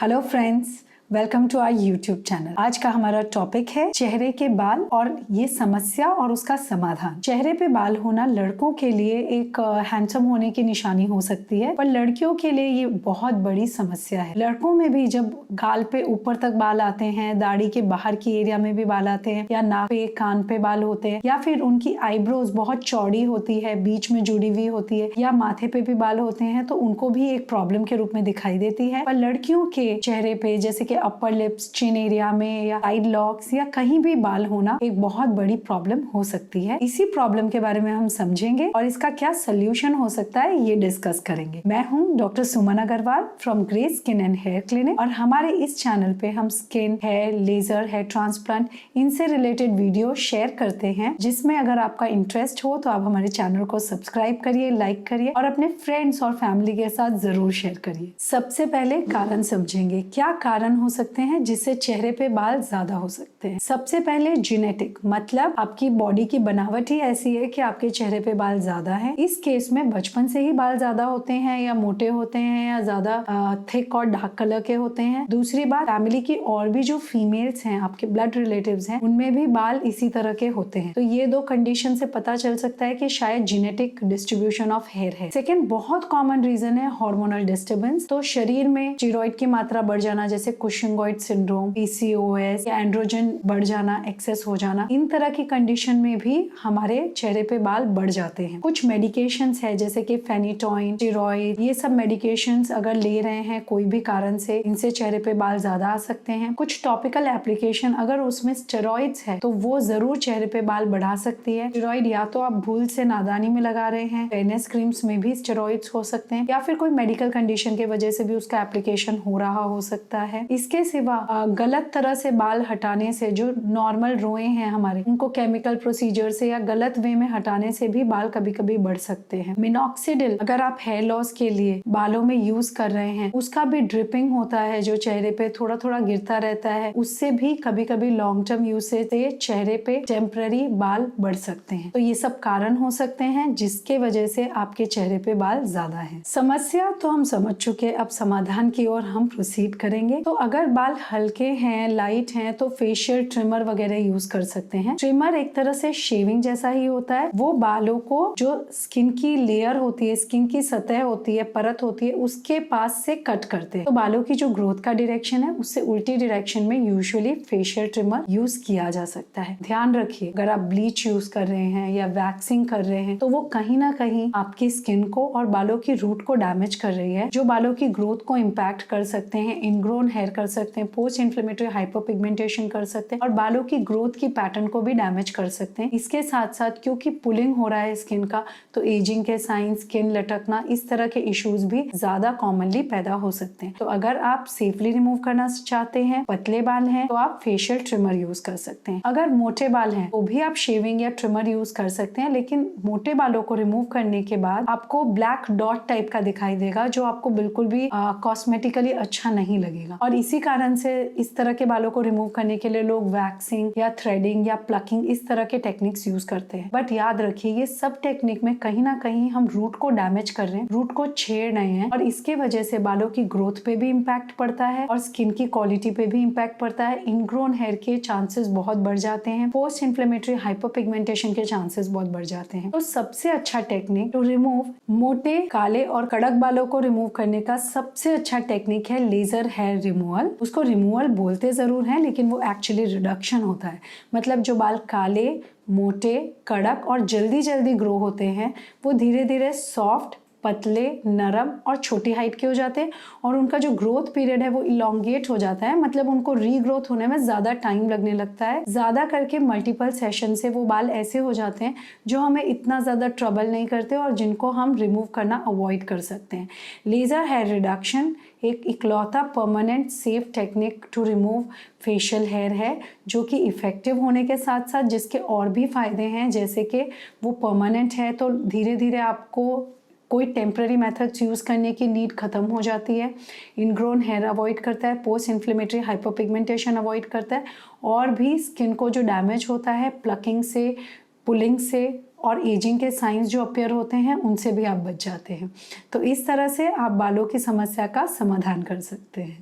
Hello friends, welcome to our YouTube channel. आज का हमारा टॉपिक है चेहरे के बाल और ये समस्या और उसका समाधान। चेहरे पे बाल होना लड़कों के लिए एक हैंडसम होने की निशानी हो सकती है, पर लड़कियों के लिए ये बहुत बड़ी समस्या है। लड़कों में भी जब गाल पे ऊपर तक बाल आते हैं, दाढ़ी के बाहर की एरिया में भी बाल आते हैं, या नाक पे कान पे बाल होते हैं, या फिर उनकी आईब्रोज बहुत चौड़ी होती है, बीच में जुड़ी हुई होती है, या माथे पे भी बाल होते हैं, तो उनको भी एक प्रॉब्लम के रूप में दिखाई देती है। पर लड़कियों के चेहरे पे जैसे कि अपर लिप्स, चिन एरिया में या साइड लॉक्स या कहीं भी बाल होना एक बहुत बड़ी प्रॉब्लम हो सकती है। इसी प्रॉब्लम के बारे में हम समझेंगे और इसका क्या सोल्यूशन हो सकता है ये डिस्कस करेंगे। मैं हूँ doctor Suman Agarwal from Grace skin and hair clinic, और हमारे इस चैनल पे हम skin, hair, laser, hair transplant, इनसे रिलेटेड वीडियो शेयर करते हैं, जिसमें अगर आपका इंटरेस्ट हो तो आप हमारे चैनल को सब्सक्राइब करिए, लाइक करिए और अपने फ्रेंड्स और फैमिली के साथ जरूर शेयर करिए। सबसे पहले कारण समझेंगे, क्या कारण हो सकते हैं जिससे चेहरे पे बाल ज्यादा हो सकते हैं। सबसे पहले जेनेटिक, मतलब आपकी बॉडी की बनावट ही ऐसी है कि आपके चेहरे पे बाल ज्यादा है। इस केस में बचपन से ही बाल ज्यादा होते हैं, या मोटे होते हैं, या ज्यादा थिक और डार्क कलर के होते हैं। दूसरी बात, फैमिली की और भी जो फीमेल्स हैं, आपके ब्लड रिलेटिव्स हैं, उनमें भी बाल इसी तरह के होते हैं। तो ये दो कंडीशन से पता चल सकता है कि शायद जेनेटिक डिस्ट्रीब्यूशन ऑफ हेयर है। सेकेंड, बहुत कॉमन रीजन है हार्मोनल डिस्टर्बेंस। तो शरीर में स्टेरॉइड की मात्रा बढ़ जाना, जैसे कुशिंगॉइड सिंड्रोम, पीसीओएस या एंड्रोजन बढ़ जाना, एक्सेस हो जाना, इन तरह की कंडीशन में भी हमारे चेहरे पे बाल बढ़ जाते हैं। कुछ मेडिकेशंस है जैसे कि फेनिटॉइन, स्टेरॉइड, ये सब मेडिकेशंस अगर ले रहे हैं कोई भी कारण से, इनसे चेहरे पे बाल ज्यादा आ सकते हैं। कुछ टॉपिकल एप्लीकेशन अगर उसमें स्टेरॉइड्स है तो वो जरूर चेहरे पे बाल बढ़ा सकती है। स्टेरॉइड या तो आप भूल से नादानी में लगा रहे हैं, फेयरनेस क्रीम्स में भी स्टेरॉइड्स हो सकते हैं, या फिर कोई मेडिकल कंडीशन की वजह से भी उसका एप्लीकेशन हो रहा हो सकता है। इसके सिवा गलत तरह से बाल हटाने से, जो नॉर्मल रोए हैं हमारे, उनको केमिकल प्रोसीजर से या गलत वे में हटाने से भी बाल कभी कभी बढ़ सकते हैं। मिनॉक्सिडिल अगर आप हेयर लॉस के लिए बालों में यूज कर रहे हैं, उसका भी ड्रिपिंग होता है जो चेहरे पे थोड़ा थोड़ा गिरता रहता है, उससे भी कभी कभी लॉन्ग टर्म यूसेज से चेहरे पे टेम्पररी बाल बढ़ सकते हैं। तो ये सब कारण हो सकते हैं जिसके वजह से आपके चेहरे पे बाल ज्यादा है। समस्या तो हम समझ चुके, अब समाधान की ओर हम प्रोसीड करेंगे। तो अगर बाल हल्के हैं, लाइट हैं, तो फेशियल ट्रिमर वगैरह यूज कर सकते हैं। ट्रिमर एक तरह से शेविंग जैसा ही होता है। वो बालों को, जो स्किन की लेयर होती है, स्किन की सतह होती है, परत होती है, उसके पास से कट करते हैं। तो बालों की जो ग्रोथ का डायरेक्शन है उससे उल्टी डायरेक्शन में यूजुअली फेशियल ट्रिमर यूज किया जा सकता है। ध्यान रखिए, अगर आप ब्लीच यूज कर रहे हैं या वैक्सिंग कर रहे हैं तो वो कहीं ना कहीं आपकी स्किन को और बालों की रूट को डैमेज कर रही है, जो बालों की ग्रोथ को इम्पैक्ट कर सकते हैं, इनग्रोन हेयर कर सकते हैं, पोस्ट इन्फ्लेमेटरी हाइपरपिगमेंटेशन कर सकते हैं, और बालों की ग्रोथ की पैटर्न को भी डैमेज कर सकते हैं। इसके साथ साथ क्योंकि पुलिंग हो रहा है स्किन का, तो एजिंग के साइन, स्किन लटकना, इस तरह के इश्यूज भी ज्यादा कॉमनली पैदा हो सकते हैं। तो अगर आप सेफली रिमूव करना चाहते हैं, पतले बाल हैं, तो आप फेशियल ट्रिमर यूज कर सकते हैं। अगर मोटे बाल हैं तो भी आप शेविंग या ट्रिमर यूज कर सकते हैं, लेकिन मोटे बालों को रिमूव करने के बाद आपको ब्लैक डॉट टाइप का दिखाई देगा, जो आपको बिल्कुल भी कॉस्मेटिकली अच्छा नहीं लगेगा। और इसी कारण से इस तरह के बालों को रिमूव करने के लिए लोग वैक्सिंग या थ्रेडिंग या प्लकिंग, इस तरह के टेक्निक्स यूज करते हैं। बट याद रखिए, ये सब टेक्निक में कहीं ना कहीं हम रूट को डैमेज कर रहे हैं, रूट को छेड़ रहे हैं, और इसके वजह से बालों की ग्रोथ पे भी इम्पैक्ट पड़ता है और स्किन की क्वालिटी पे भी इम्पैक्ट पड़ता है। इनग्रोन हेयर के चांसेस बहुत बढ़ जाते हैं, पोस्ट इन्फ्लेमेटरी हाइपरपिगमेंटेशन के चांसेस बहुत बढ़ जाते हैं। तो सबसे अच्छा टेक्निक टू रिमूव मोटे, काले और कड़क बालों को रिमूव करने का सबसे अच्छा टेक्निक है लेजर हेयर रिमूवल। उसको रिमूवल बोलते जरूर हैं, लेकिन वो एक्चुअली रिडक्शन होता है। मतलब जो बाल काले, मोटे, कड़क और जल्दी जल्दी ग्रो होते हैं, वो धीरे धीरे सॉफ्ट, पतले, नरम और छोटी हाइट के हो जाते हैं, और उनका जो ग्रोथ पीरियड है वो इलोंगेट हो जाता है। मतलब उनको रीग्रोथ होने में ज्यादा टाइम लगने लगता है। ज्यादा करके मल्टीपल सेशन से वो बाल ऐसे हो जाते हैं जो हमें इतना ज्यादा ट्रबल नहीं करते और जिनको हम रिमूव करना अवॉइड कर सकते हैं। लेजर हेयर रिडक्शन एक इकलौता permanent safe technique to remove facial hair है, जो कि इफेक्टिव होने के साथ साथ जिसके और भी फायदे हैं, जैसे कि वो परमानेंट है तो धीरे धीरे आपको कोई टेम्पररी मेथड्स यूज़ करने की नीड खत्म हो जाती है। इनग्रोन हेयर अवॉइड करता है, पोस्ट इन्फ्लेमेटरी हाइपरपिगमेंटेशन अवॉइड करता है, और भी स्किन को जो डैमेज होता है प्लकिंग से, पुलिंग से और एजिंग के साइंस जो अपीयर होते हैं, उनसे भी आप बच जाते हैं। तो इस तरह से आप बालों की समस्या का समाधान कर सकते हैं।